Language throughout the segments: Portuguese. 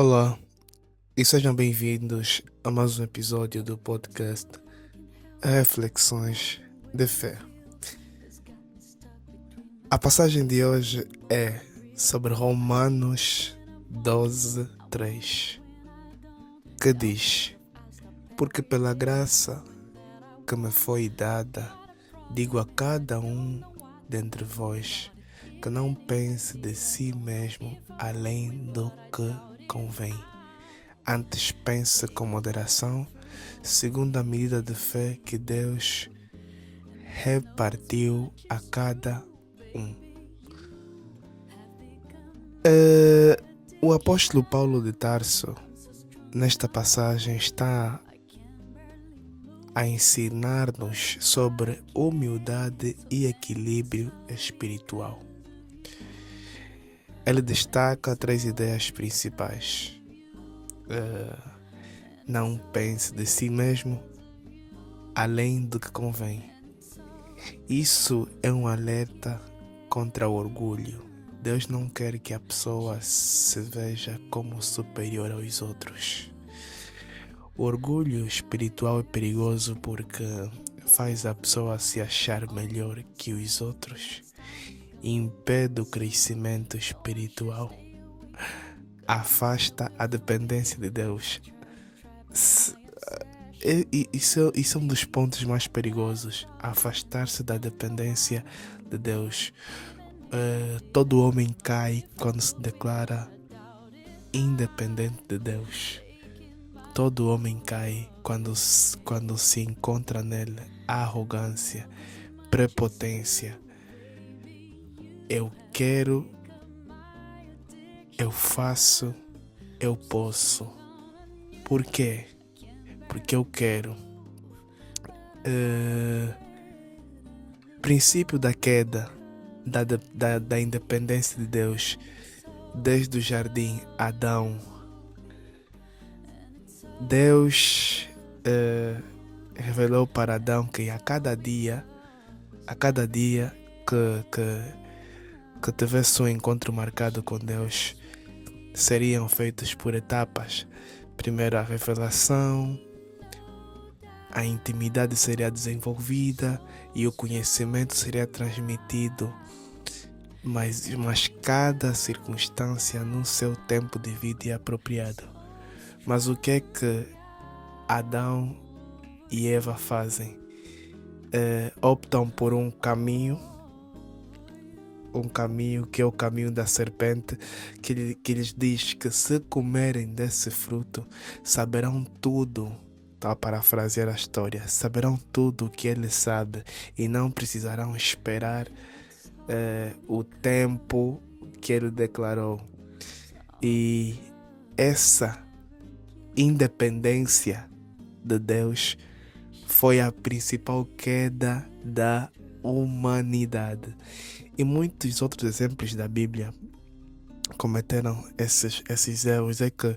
Olá e sejam bem-vindos a mais um episódio do podcast Reflexões de Fé. A passagem de hoje é sobre Romanos 12:3, que diz: Porque pela graça que me foi dada, digo a cada um dentre vós que não pense de si mesmo além do que convém. Antes pense com moderação, segundo a medida de fé que Deus repartiu a cada um. O apóstolo Paulo de Tarso, nesta passagem, está a ensinar-nos sobre humildade e equilíbrio espiritual. Ele destaca 3 ideias principais. Não pense de si mesmo além do que convém. Isso é um alerta contra o orgulho. Deus não quer que a pessoa se veja como superior aos outros. O orgulho espiritual é perigoso porque faz a pessoa se achar melhor que os outros, impede o crescimento espiritual, afasta a dependência de Deus. Isso é um dos pontos mais perigosos, afastar-se da dependência de Deus. Todo homem cai quando se declara independente de Deus. Todo homem cai quando se encontra nele arrogância, prepotência. Eu quero, eu faço, eu posso. Por quê? Porque eu quero. Princípio da queda, da independência de Deus, desde o jardim Adão. Deus revelou para Adão que a cada dia que tivesse um encontro marcado com Deus, seriam feitos por etapas. Primeiro a revelação, a intimidade seria desenvolvida e o conhecimento seria transmitido, mas cada circunstância no seu tempo devido e apropriado. Mas o que é que Adão e Eva fazem? Optam por um caminho que é o caminho da serpente, que lhes diz que se comerem desse fruto, saberão tudo. Estou a parafrasear a história. Saberão tudo o que ele sabe e não precisarão esperar o tempo que ele declarou. E essa independência de Deus foi a principal queda da humanidade. E muitos outros exemplos da Bíblia cometeram esses erros. É que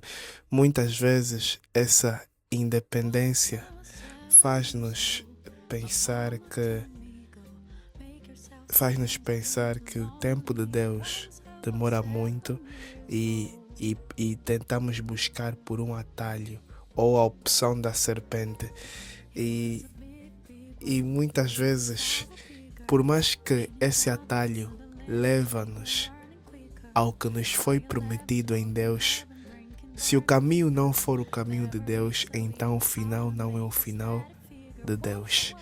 muitas vezes essa independência faz-nos pensar que o tempo de Deus demora muito e tentamos buscar por um atalho ou a opção da serpente. E muitas vezes, por mais que esse atalho leva-nos ao que nos foi prometido em Deus, se o caminho não for o caminho de Deus, então o final não é o final de Deus.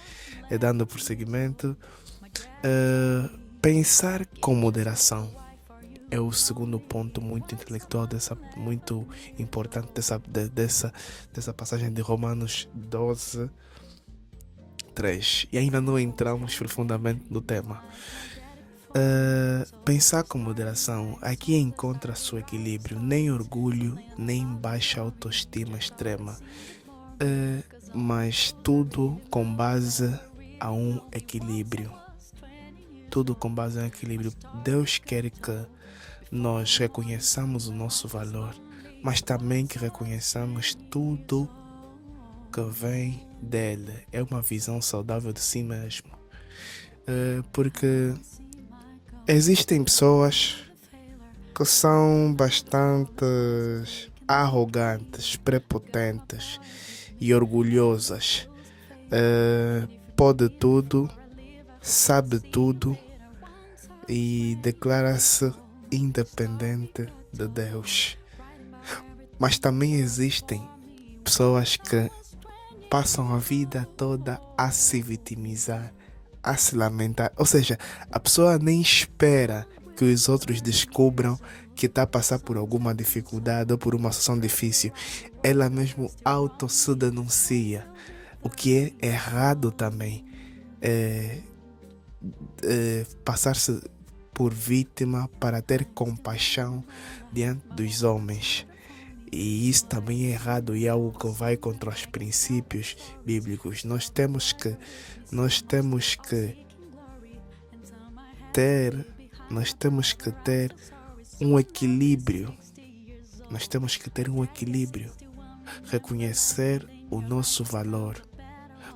E dando prosseguimento, pensar com moderação é o segundo ponto muito intelectual, muito importante dessa passagem de Romanos 12:3. E ainda não entramos profundamente no tema. Pensar com moderação, aqui encontra seu equilíbrio, nem orgulho, nem baixa autoestima extrema, mas tudo com base a um equilíbrio. Tudo com base a um equilíbrio. Deus quer que nós reconheçamos o nosso valor, mas também que reconheçamos tudo que vem dele. É uma visão saudável de si mesmo. Porque existem pessoas que são bastante arrogantes, prepotentes e orgulhosas. Pode tudo, sabe tudo e declara-se independente de Deus. Mas também existem pessoas que passam a vida toda a se vitimizar, a se lamentar. Ou seja, a pessoa nem espera que os outros descubram que está a passar por alguma dificuldade ou por uma situação difícil. Ela mesmo auto se denuncia, o que é errado também. Passar-se por vítima para ter compaixão diante dos homens. E isso também é errado e é algo que vai contra os princípios bíblicos. Nós temos que ter um equilíbrio. Nós temos que ter um equilíbrio. Reconhecer o nosso valor,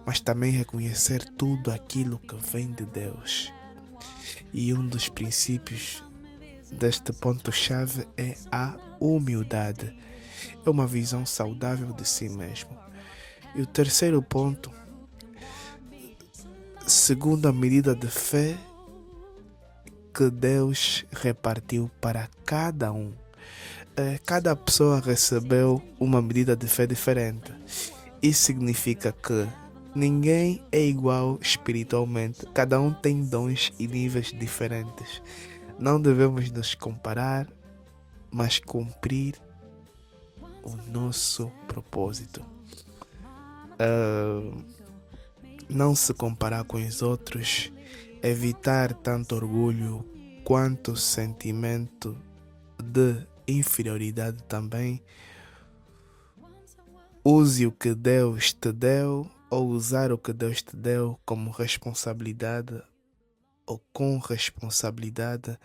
mas também reconhecer tudo aquilo que vem de Deus. E um dos princípios deste ponto-chave é a humildade. É uma visão saudável de si mesmo. E o terceiro ponto, segundo a medida de fé que Deus repartiu para cada um. Cada pessoa recebeu uma medida de fé diferente. Isso significa que ninguém é igual espiritualmente. Cada um tem dons e níveis diferentes. Não devemos nos comparar, mas cumprir o nosso propósito. Não se comparar com os outros, evitar tanto orgulho quanto sentimento de inferioridade também. Use o que Deus te deu ou usar o que Deus te deu como responsabilidade ou com responsabilidade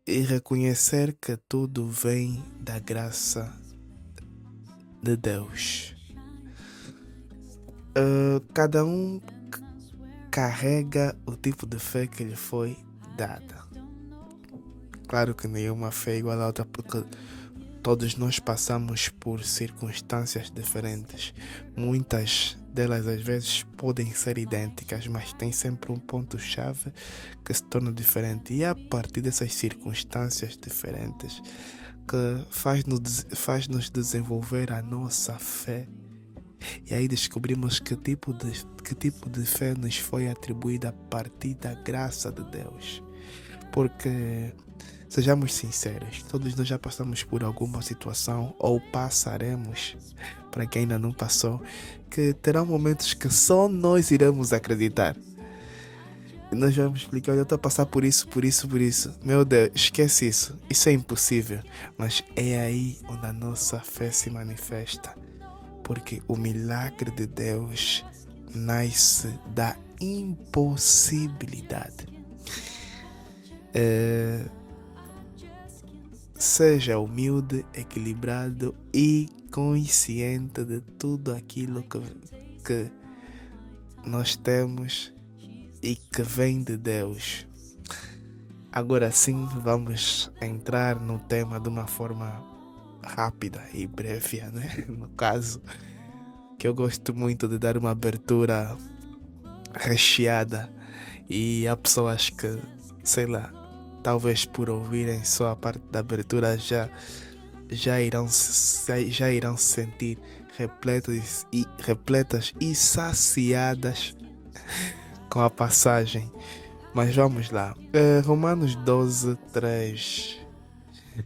e reconhecer que tudo vem da graça de Deus. Cada um carrega o tipo de fé que lhe foi dada. Claro que nenhuma fé é igual à outra, porque todos nós passamos por circunstâncias diferentes. Muitas delas às vezes podem ser idênticas, mas tem sempre um ponto-chave que se torna diferente. E é a partir dessas circunstâncias diferentes que faz-nos desenvolver a nossa fé. E aí descobrimos que tipo de fé nos foi atribuída a partir da graça de Deus. Porque, sejamos sinceros, todos nós já passamos por alguma situação ou passaremos, para quem ainda não passou, que terão momentos que só nós iremos acreditar. E nós vamos explicar, olha, eu estou a passar por isso. Meu Deus, esquece isso. Isso é impossível. Mas é aí onde a nossa fé se manifesta. Porque o milagre de Deus nasce da impossibilidade. Seja humilde, equilibrado e consciente de tudo aquilo que nós temos e que vem de Deus. Agora sim, vamos entrar no tema de uma forma rápida e breve, né? No caso, que eu gosto muito de dar uma abertura recheada e há pessoas que, sei lá, talvez por ouvirem só a parte da abertura já irão se sentir repletas e saciadas com a passagem. Mas vamos lá. Romanos 12:3.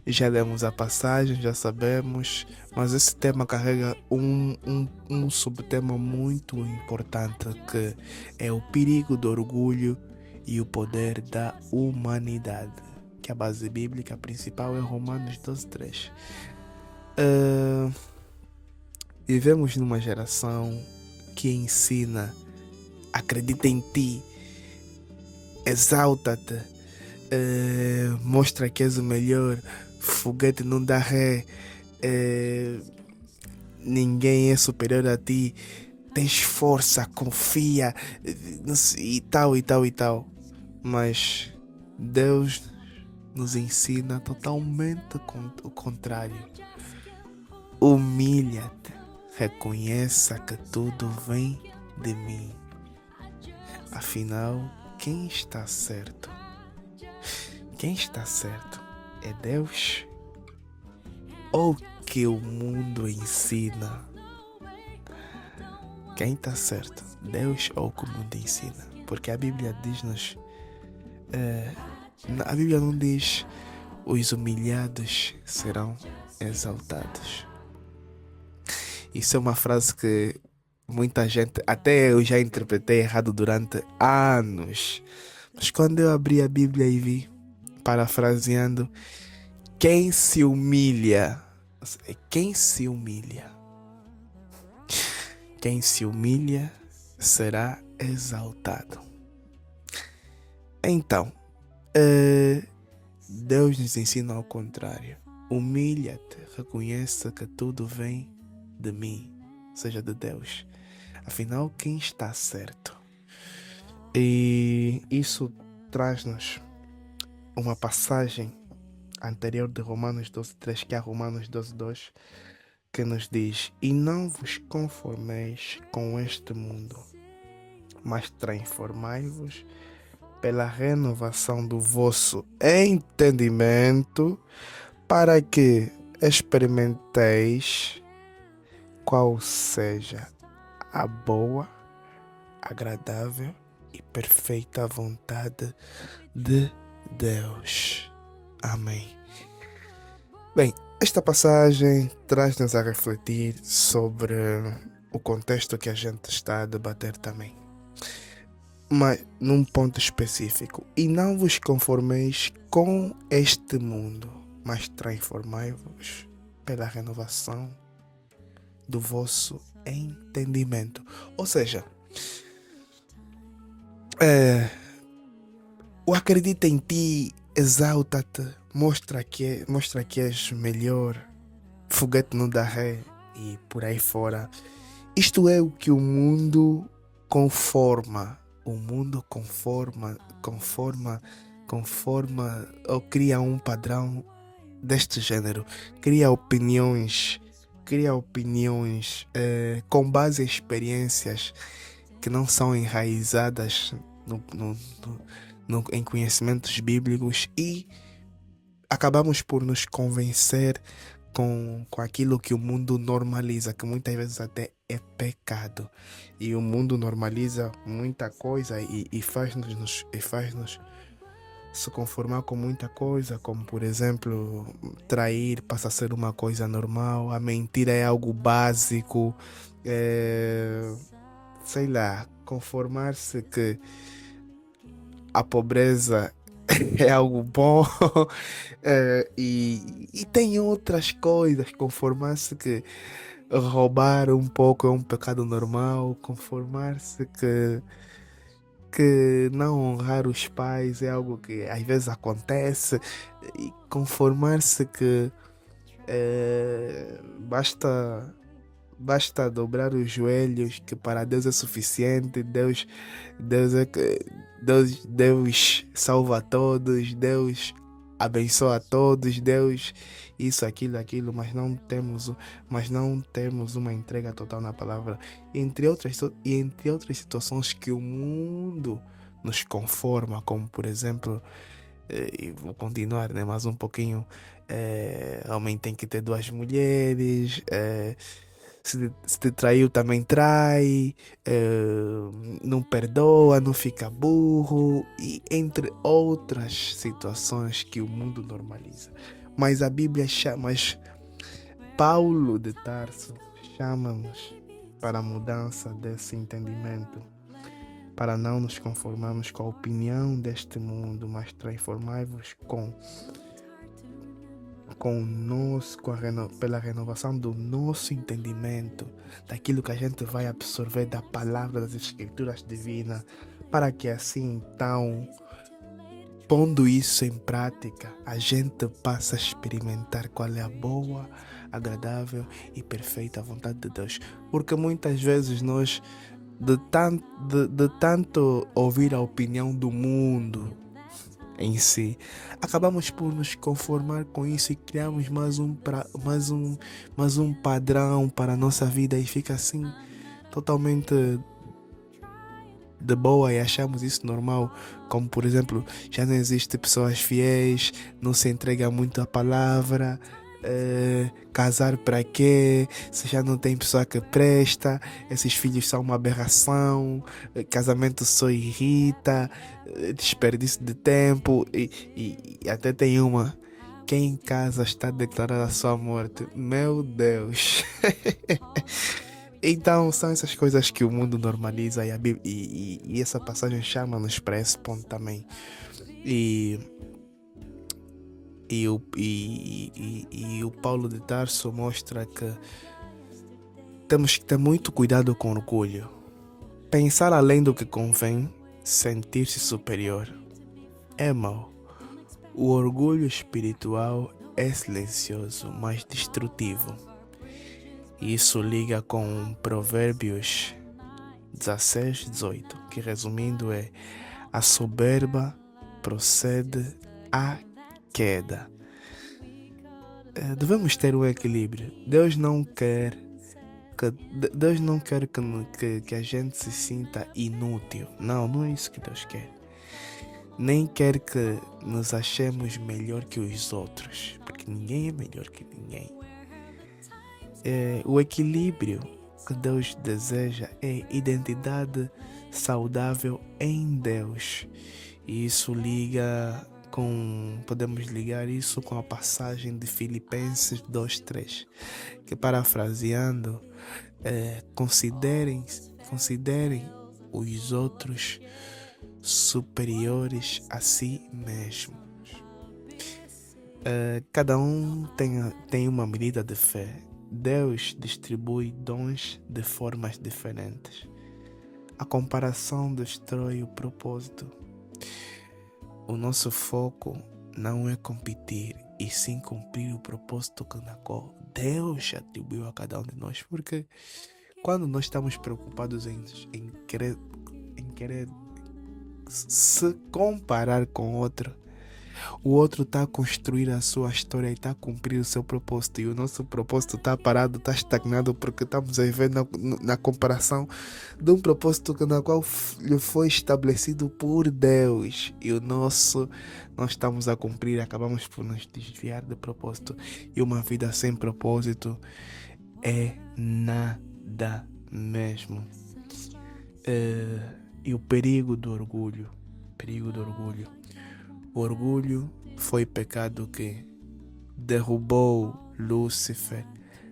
Já lemos a passagem, já sabemos, mas esse tema carrega um subtema muito importante, que é o perigo do orgulho e o poder da humanidade, que a base bíblica principal é Romanos 12:3. Vivemos numa geração que ensina: acredita em ti, exalta-te, mostra que és o melhor, foguete não dá ré, ninguém é superior a ti, tens força, confia, e tal. Mas Deus nos ensina totalmente o contrário. humilha-te, reconheça que tudo vem de mim. Afinal, quem está certo? Quem está certo? É Deus? Ou que o mundo ensina? Quem está certo? Deus ou que o mundo ensina? Porque a Bíblia diz-nos... a Bíblia não diz os humilhados serão exaltados. Isso é uma frase que muita gente, até eu já interpretei errado durante anos. Mas quando eu abri a Bíblia e vi, parafraseando, quem se humilha, quem se humilha será exaltado. Então, Deus nos ensina ao contrário. Humilha-te, reconheça que tudo vem de mim, seja de Deus. Afinal, quem está certo? E isso traz-nos uma passagem anterior de Romanos 12:3, que é Romanos 12:2, que nos diz: e não vos conformeis com este mundo, mas transformai-vos pela renovação do vosso entendimento, para que experimenteis qual seja a boa, agradável e perfeita vontade de Deus. Amém. Bem, esta passagem traz-nos a refletir sobre o contexto que a gente está a debater também, mas num ponto específico. E não vos conformeis com este mundo, mas transformai-vos pela renovação do vosso entendimento. Ou seja, o acredita em ti, exalta-te, mostra que és melhor, foguete não dá ré e por aí fora. Isto é o que o mundo conforma. O mundo conforma ou cria um padrão deste género. Cria opiniões com base em experiências que não são enraizadas em conhecimentos bíblicos, e acabamos por nos convencer com aquilo que o mundo normaliza, que muitas vezes até é pecado. E o mundo normaliza muita coisa e faz-nos se conformar com muita coisa, como por exemplo, trair passa a ser uma coisa normal, a mentira é algo básico, sei lá, conformar-se que a pobreza é algo bom, e tem outras coisas, conformar-se que roubar um pouco é um pecado normal, conformar-se que não honrar os pais é algo que às vezes acontece, e conformar-se que basta dobrar os joelhos, que para Deus é suficiente, Deus salva a todos, Deus abençoa a todos, Deus isso, aquilo, mas não temos uma entrega total na palavra, entre outras situações que o mundo nos conforma, como por exemplo, e vou continuar, né, mais um pouquinho, homem tem que ter 2 mulheres, se te traiu também trai, não perdoa, não fica burro, e entre outras situações que o mundo normaliza. Mas a Bíblia mas Paulo de Tarso chama-nos para a mudança desse entendimento, para não nos conformarmos com a opinião deste mundo, mas transformai-vos pela renovação do nosso entendimento, daquilo que a gente vai absorver da palavra das Escrituras divinas, para que assim, então, pondo isso em prática, a gente passa a experimentar qual é a boa, agradável e perfeita vontade de Deus. Porque muitas vezes nós, de tanto ouvir a opinião do mundo em si. Acabamos por nos conformar com isso e criamos mais um padrão para a nossa vida e fica assim totalmente de boa e achamos isso normal, como por exemplo, já não existe pessoas fiéis, não se entrega muito a palavra, casar para quê? Se já não tem pessoa que presta, esses filhos são uma aberração, casamento só irrita, desperdício de tempo e até tem uma. Quem em casa está declarando a sua morte? Meu Deus! Então, são essas coisas que o mundo normaliza e essa passagem chama-nos para esse ponto também. E, e o Paulo de Tarso mostra que temos que ter muito cuidado com orgulho. Pensar além do que convém, sentir-se superior, é mau. O orgulho espiritual é silencioso, mas destrutivo. Isso liga com Provérbios 16:18, que resumindo é: a soberba procede à queda. Devemos ter um equilíbrio. Deus não quer que a gente se sinta inútil. Não, não é isso que Deus quer. Nem quer que nos achemos melhor que os outros, porque ninguém é melhor que ninguém. O equilíbrio que Deus deseja é identidade saudável em Deus. E isso podemos ligar isso com a passagem de Filipenses 2:3, que parafraseando, considerem os outros superiores a si mesmos. Cada um tem uma medida de fé. Deus distribui dons de formas diferentes. A comparação destrói o propósito. O nosso foco não é competir, e sim cumprir o propósito na qual Deus atribuiu a cada um de nós. Porque quando nós estamos preocupados em querer se comparar com outro, o outro está a construir a sua história e está a cumprir o seu propósito, e o nosso propósito está parado, está estagnado, porque estamos a viver na comparação de um propósito na qual lhe foi estabelecido por Deus, e nós estamos a cumprir, acabamos por nos desviar do propósito. E uma vida sem propósito é nada mesmo. E o perigo do orgulho. O orgulho foi pecado que derrubou Lúcifer,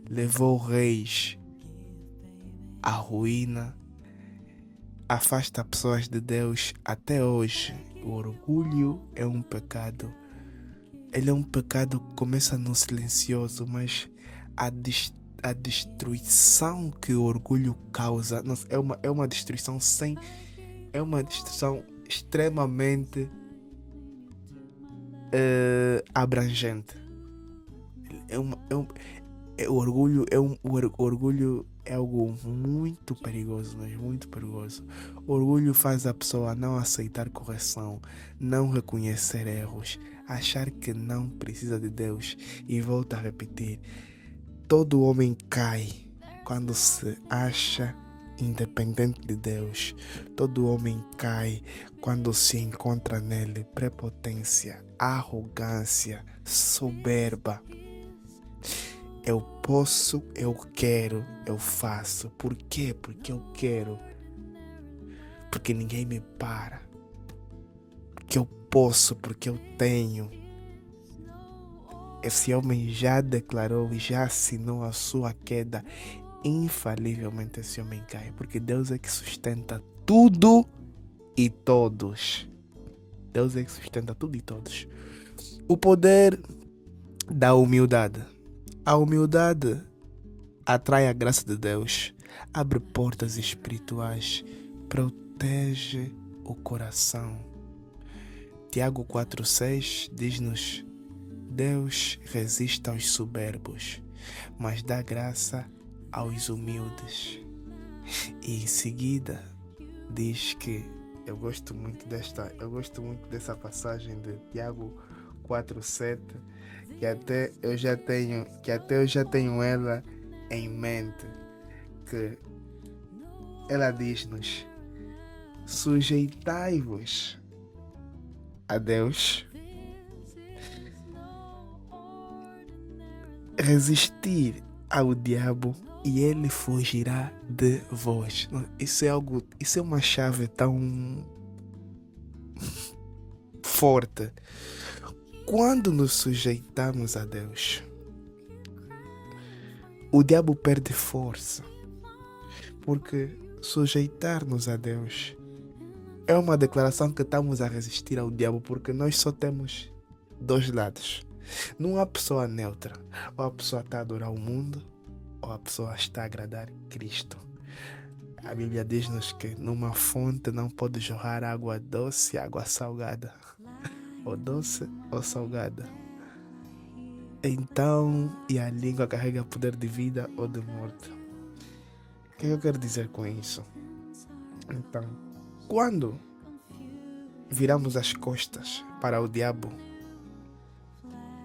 levou reis à ruína, afasta pessoas de Deus até hoje. O orgulho é um pecado. Ele é um pecado que começa no silencioso, mas a destruição que o orgulho causa é uma destruição extremamente abrangente. O orgulho é algo muito perigoso, mas muito perigoso. O orgulho faz a pessoa não aceitar correção, não reconhecer erros, achar que não precisa de Deus. E volto a repetir: todo homem cai quando se acha independente de Deus. Todo homem cai quando se encontra nele prepotência, arrogância, soberba. Eu posso, eu quero, eu faço. Por quê? Porque eu quero. Porque ninguém me para. Porque eu posso, porque eu tenho. Esse homem já declarou, já assinou a sua queda. Infalivelmente esse homem cai, porque Deus é que sustenta tudo e todos. Deus é que sustenta tudo e todos. O poder da humildade. A humildade atrai a graça de Deus, abre portas espirituais, protege o coração. Tiago 4:6 diz-nos: Deus resiste aos soberbos, mas dá graça aos humildes. E em seguida diz que eu gosto muito dessa passagem de Tiago 4:7, que até eu já tenho ela em mente, que ela diz-nos: sujeitai-vos a Deus, resistir ao diabo e ele fugirá de vós. Isso é uma chave tão forte. Quando nos sujeitamos a Deus, o diabo perde força, porque sujeitar-nos a Deus é uma declaração que estamos a resistir ao diabo, porque nós só temos dois lados. Não há pessoa neutra. Ou a pessoa está a adorar o mundo, ou a pessoa está a agradar Cristo. A Bíblia diz-nos que numa fonte não pode jorrar água doce e água salgada. Ou doce ou salgada. Então, e a língua carrega poder de vida ou de morte. O que eu quero dizer com isso? Então, quando viramos as costas para o diabo,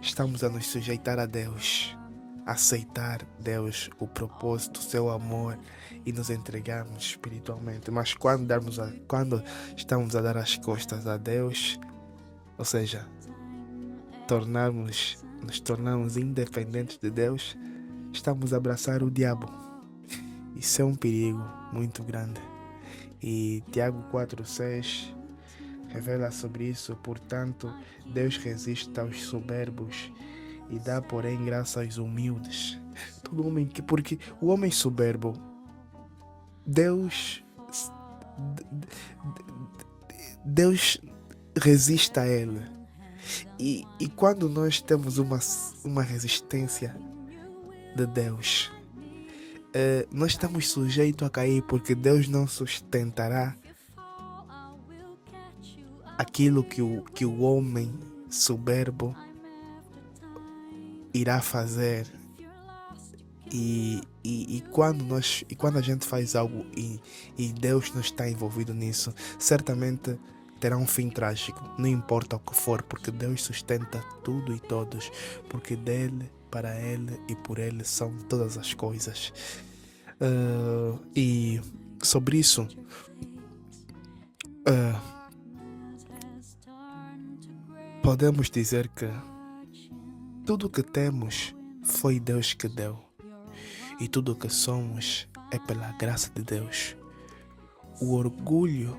estamos a nos sujeitar a Deus, aceitar Deus, o propósito, o seu amor e nos entregarmos espiritualmente. Mas quando estamos a dar as costas a Deus, ou seja, nos tornamos independentes de Deus, estamos a abraçar o diabo. Isso é um perigo muito grande. E Tiago 4:6 revela sobre isso. Portanto, Deus resiste aos soberbos e dá, porém, graça aos humildes. Porque o homem soberbo, Deus resiste a ele. E quando nós temos uma resistência de Deus, nós estamos sujeitos a cair, porque Deus não sustentará aquilo que o homem soberbo irá fazer. E quando a gente faz algo e Deus não está envolvido nisso, certamente terá um fim trágico, não importa o que for, porque Deus sustenta tudo e todos, porque dele, para ele e por ele são todas as coisas. E sobre isso, podemos dizer que tudo o que temos foi Deus que deu, e tudo o que somos é pela graça de Deus. O orgulho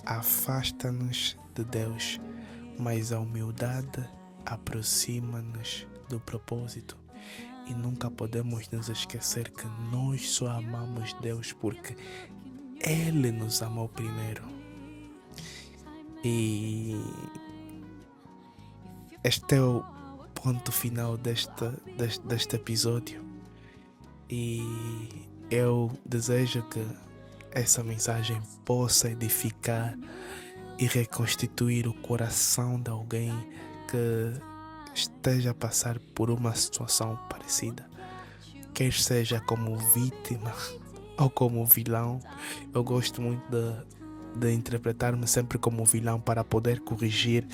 afasta-nos de Deus, mas a humildade aproxima-nos do propósito. E nunca podemos nos esquecer que nós só amamos Deus porque Ele nos amou primeiro. E este é o ponto final deste episódio. E eu desejo que essa mensagem possa edificar e reconstituir o coração de alguém que esteja a passar por uma situação parecida, quer seja como vítima ou como vilão. Eu gosto muito de interpretar-me sempre como vilão para poder corrigir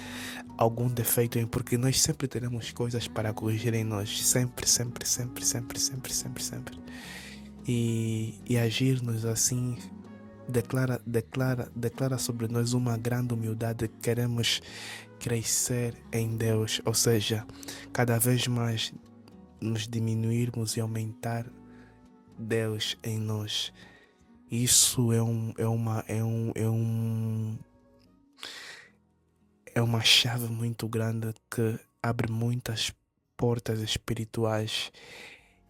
algum defeito, porque nós sempre teremos coisas para corrigir em nós, sempre. E agir-nos assim declara sobre nós uma grande humildade. Queremos crescer em Deus, ou seja, cada vez mais nos diminuirmos e aumentar Deus em nós. Isso é uma chave muito grande que abre muitas portas espirituais,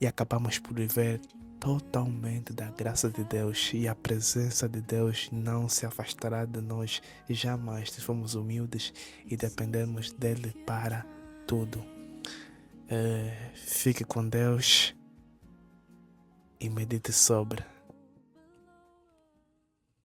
e acabamos por viver totalmente da graça de Deus, e a presença de Deus não se afastará de nós jamais se formos humildes e dependermos dele para tudo. Fique com Deus e medite sobre.